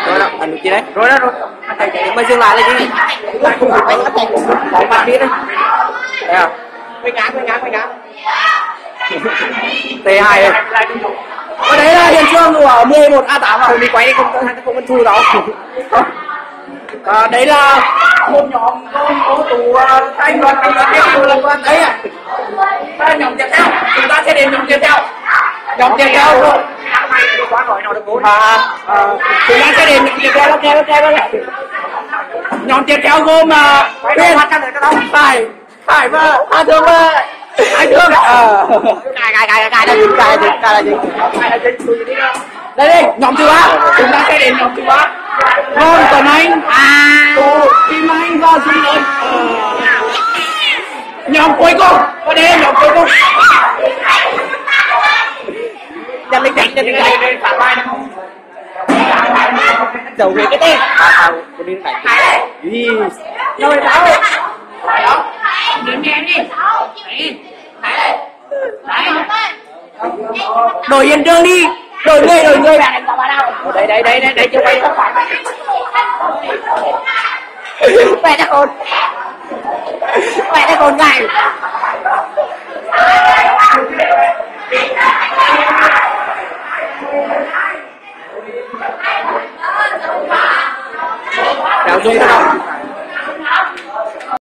Rồi đó, anh chị đấy. Rồi đó rồi. Anh thầy chạy mới dừng lại là gì? Anh thầy lại mặt đi đấy. Thấy không? Quay ngã. T2 đây. Ở đấy là hiện trường của 11A8 mà đi quay đi không có thu đâu. Đấy là một nhóm ô tù thanh đoàn tiếp tục là quan đấy à. Nhóm tiếp theo chúng ta sẽ đến nhóm tiếp theo rồi quá rồi nó được bốn chúng ta sẽ đến nhóm tiếp theo nhóm tiếp theo gồm Tuyên Phải và Hà Thương và anh Thương đây đi nhóm thứ ba chúng ta sẽ đến nhóm thứ ba gồm Tuấn Anh Kim Anh và Duy Lớn nhóm cuối cùng có đây nhóm cuối cùng chân linh đây phản vai đầu về cái tên cái đi này đi rồi đó đến nghe đi đổi hiện trường đi đổi người bạn đây chưa quay mẹ đã con này kéo xuống nào